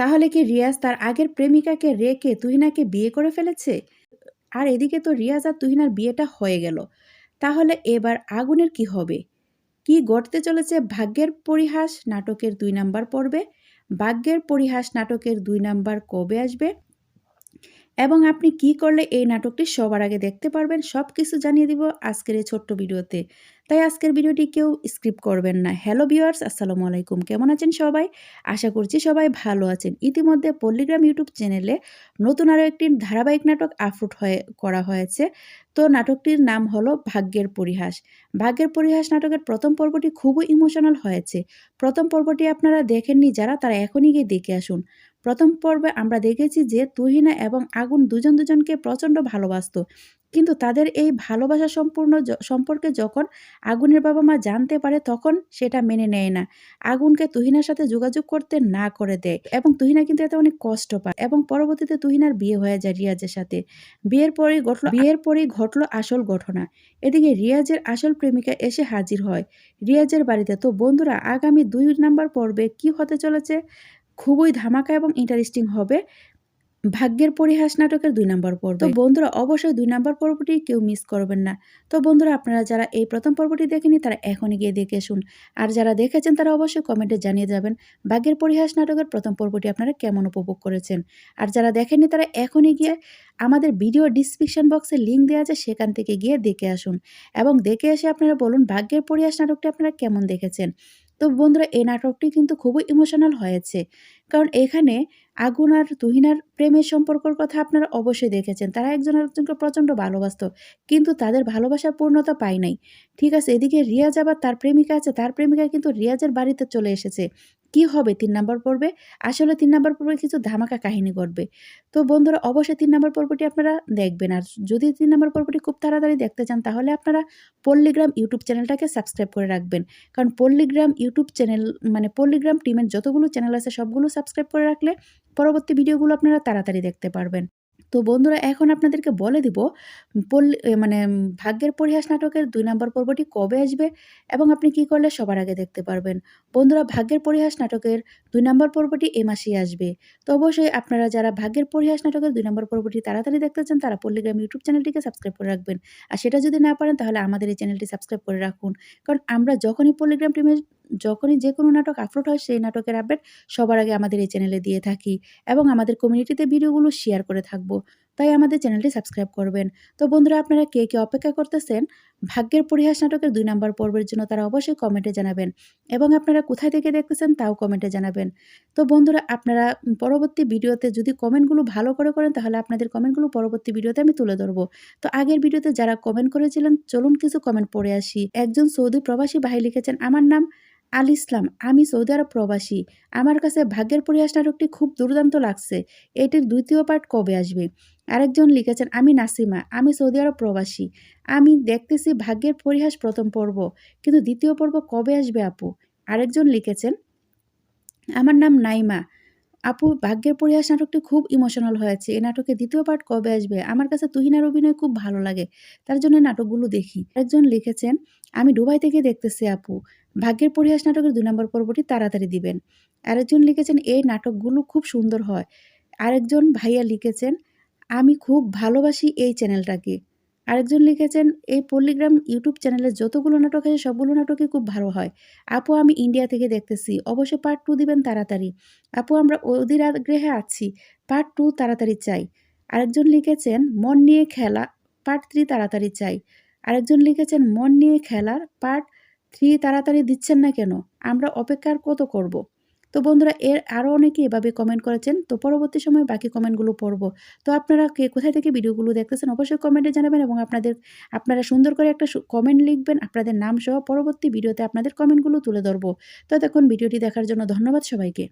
তাহলে কি রিয়াজ তার আগের প্রেমিকাকে রেখে তুহিনাকে বিয়ে করে ফেলেছে? আর এদিকে তো রিয়াজ আর তুহিনার বিয়েটা হয়ে গেল। তাহলে এবার আগুনের কি হবে? কি ঘটতে চলেছে ভাগ্যের পরিহাস নাটকের ২ নাম্বার পর্বে? ভাগ্যের পরিহাস নাটকের ২ নাম্বার কবে আসবে? এবং আপনি কি করলে এই নাটকটি সবার আগে দেখতে পারবেন সবকিছু জানিয়ে দিব আজকের এই ছোট্ট ভিডিওতে। তাই আজকের ভিডিওটি কেউ স্কিপ করবেন না। হ্যালো ভিউয়ার্স, আসসালামু আলাইকুম। কেমন আছেন সবাই? আশা করছি সবাই ভালো আছেন। ইতিমধ্যে পল্লীগ্রাম ইউটিউব চ্যানেলে নতুন আরও একটি ধারাবাহিক নাটক আপলোড করা হয়েছে। তো নাটকটির নাম হলো ভাগ্যের পরিহাস। ভাগ্যের পরিহাস নাটকের প্রথম পর্বটি খুবই ইমোশনাল হয়েছে। প্রথম পর্বটি আপনারা দেখেননি যারা, তারা এখনই গিয়ে দেখে আসুন। প্রথম পর্বে আমরা দেখেছি যে তুহিনা এবং আগুন দুজন দুজনকে প্রচণ্ড ভালোবাসত, কিন্তু তাদের এই ভালোবাসা সম্পর্কে যখন আগুনের বাবা মা জানতে পারে তখন সেটা মেনে নেয় না। আগুনকে তুহিনার সাথে যোগাযোগ করতে না করে দেয় এবং তুহিনা কিন্তু এতে অনেক কষ্ট পায় এবং পরবর্তীতে তুহিনার বিয়ে হয়ে যায় রিয়াজের সাথে। বিয়ের পরেই ঘটলো আসল ঘটনা। এদিকে রিয়াজের আসল প্রেমিকা এসে হাজির হয় রিয়াজের বাড়িতে। তো বন্ধুরা, আগামী ২ নাম্বার পর্বে কি হতে চলেছে? খুবই ধামাকা এবং ইন্টারেস্টিং হবে ভাগ্যের পরিহাস নাটকের ২ নাম্বার পর্ব। তো বন্ধুরা, অবশ্যই ২ নাম্বার পর্বটি কেউ মিস করবেন না। তো বন্ধুরা, আপনারা যারা এই প্রথম পর্বটি দেখেনি তারা এখনই গিয়ে দেখে আসুন। আর যারা দেখেছেন তারা অবশ্যই কমেন্টে জানিয়ে যাবেন ভাগ্যের পরিহাস নাটকের প্রথম পর্বটি আপনারা কেমন উপভোগ করেছেন। আর যারা দেখেননি তারা এখনই গিয়ে আমাদের ভিডিও ডিসক্রিপশন বক্সে লিঙ্ক দেওয়া আছে, সেখান থেকে গিয়ে দেখে আসুন এবং দেখে এসে আপনারা বলুন ভাগ্যের পরিহাস নাটকটি আপনারা কেমন দেখেছেন। তো বন্ধুরা, এই নাটকটি কিন্তু খুবই ইমোশনাল হয়েছে, কারণ এখানে আগুন আর তুহিনার প্রেমের সম্পর্কের কথা আপনারা অবশ্যই দেখেছেন। তারা একজন আরেকজনকে প্রচণ্ড ভালোবাসত, কিন্তু তাদের ভালোবাসার পূর্ণতা পায় নাই। ঠিক আছে, এদিকে রিয়াজ আবার তার প্রেমিকা আছে, তার প্রেমিকা কিন্তু রিয়াজের বাড়িতে চলে এসেছে। কি হবে ৩ নাম্বার পর্বে? আসলে ৩ নাম্বার পর্বে কিছু ধামাকা কাহিনী ঘটবে। তো বন্ধুরা, অবশ্যই ৩ নাম্বার পর্বটি আপনারা দেখবেন। আর যদি ৩ নাম্বার পর্বটি খুব তাড়াতাড়ি দেখতে চান তাহলে আপনারা পল্লীগ্রাম ইউটিউব চ্যানেলটাকে সাবস্ক্রাইব করে রাখবেন। কারণ পল্লীগ্রাম ইউটিউব চ্যানেল মানে পল্লীগ্রাম টিমের যতগুলো চ্যানেল আছে সবগুলো সাবস্ক্রাইব করে রাখলে পরবর্তী ভিডিওগুলো আপনারা তাড়াতাড়ি দেখতে পারবেন। তো বন্ধুরা, এখন আপনাদেরকে বলে দিব ভাগ্যের পরিহাস নাটকের ২ নাম্বার পর্বটি কবে আসবে এবং আপনি কি করলে সবার আগে দেখতে পারবেন। বন্ধুরা, ভাগ্যের পরিহাস নাটকের ২ নাম্বার পর্বটি এই মাসেই আসবে। তো অবশ্যই আপনারা যারা ভাগ্যের পরিহাস নাটকের ২ নাম্বার পর্বটি তাড়াতাড়ি দেখতে চান তারা পল্লীগ্রাম ইউটিউব চ্যানেলটিকে সাবস্ক্রাইব করে রাখবেন। আর সেটা যদি না পারেন তাহলে আমাদের এই চ্যানেলটি সাবস্ক্রাইব করে রাখুন। কারণ আমরা যখনই পল্লীগ্রাম টিমে যখনই যেকোনো নাটক আপলোড হয় সেই নাটকের আপডেট সবার আগে আমাদের এই চ্যানেলে দিয়ে থাকি এবং আমাদের কমিউনিটিতে ভিডিওগুলো শেয়ার করে থাকবো। তাই আমাদের চ্যানেলটি সাবস্ক্রাইব করবেন। তো বন্ধুরা, আপনারা কে কে অপেক্ষা করতেছেন ভাগ্যের পরিহাস নাটকের ২ নাম্বার পর্বের জন্য তারা অবশ্যই কমেন্টে জানাবেন এবং আপনারা কোথায় থেকে দেখতেছেন তাও কমেন্টে জানাবেন। তো বন্ধুরা, আপনারা পরবর্তী ভিডিওতে যদি কমেন্টগুলো ভালো করে করেন তাহলে আপনাদের কমেন্টগুলো পরবর্তী ভিডিওতে আমি তুলে ধরবো। তো আগের ভিডিওতে যারা কমেন্ট করেছিলেন চলুন কিছু কমেন্ট পড়ে আসি। একজন সৌদি প্রবাসী ভাই লিখেছেন, আমার নাম আল ইসলাম, আমি সৌদি আরব প্রবাসী। আমার কাছে ভাগ্যের পরিহাস নাটকটি খুব দুর্দান্ত লাগছে। এটির ২য় পার্ট কবে আসবে? আরেকজন লিখেছেন, আমি নাসিমা, আমি সৌদি আরব প্রবাসী। আমি দেখতেছি ভাগ্যের পরিহাস প্রথম পর্ব, কিন্তু ২য় পর্ব কবে আসবে আপু? আরেকজন লিখেছেন, আমার নাম নাইমা, আপু ভাগ্যের পরিহাস নাটকটি খুব ইমোশনাল হয়েছে। এই নাটকের ২য় পার্ট কবে আসবে? আমার কাছে তুহিনার অভিনয় খুব ভালো লাগে, তার জন্য এই নাটকগুলো দেখি। আরেকজন লিখেছেন, আমি দুবাই থেকে দেখতেছি আপু, ভাগ্যের পরিহাস নাটকের ২ নম্বর পর্বটি তাড়াতাড়ি দিবেন। আরেকজন লিখেছেন, এই নাটকগুলো খুব সুন্দর হয়। আরেকজন ভাইয়া লিখেছেন, আমি খুব ভালোবাসি এই চ্যানেলটাকে। আরেকজন লিখেছেন, এই পল্লীগ্রাম ইউটিউব চ্যানেলে যতগুলো নাটক আছে সবগুলো নাটকই খুব ভালো হয়। আপু আমি ইন্ডিয়া থেকে দেখতেছি, অবশ্যই পার্ট 2 দিবেন তাড়াতাড়ি। আপু আমরা অধীর আগ্রহে আছি, পার্ট 2 তাড়াতাড়ি চাই। আরেকজন লিখেছেন, মন নিয়ে খেলা পার্ট 3 তাড়াতাড়ি চাই। আরেকজন লিখেছেন, মন নিয়ে খেলার পার্ট 3 তাড়াতাড়ি দিচ্ছেন না কেন? আমরা অপেক্ষার কত করব? তো বন্ধুরা, এর আরও অনেকে এভাবে কমেন্ট করেছেন। তো পরবর্তী সময়ে বাকি কমেন্টগুলো পড়ব। তো আপনারা কে কোথায় থেকে ভিডিওগুলো দেখতেছেন অবশ্যই কমেন্টে জানাবেন এবং আপনারা সুন্দর করে একটা কমেন্ট লিখবেন আপনাদের নাম সহ। পরবর্তী ভিডিওতে আপনাদের কমেন্টগুলো তুলে ধরব। তো ততক্ষণ ভিডিওটি দেখার জন্য ধন্যবাদ সবাইকে।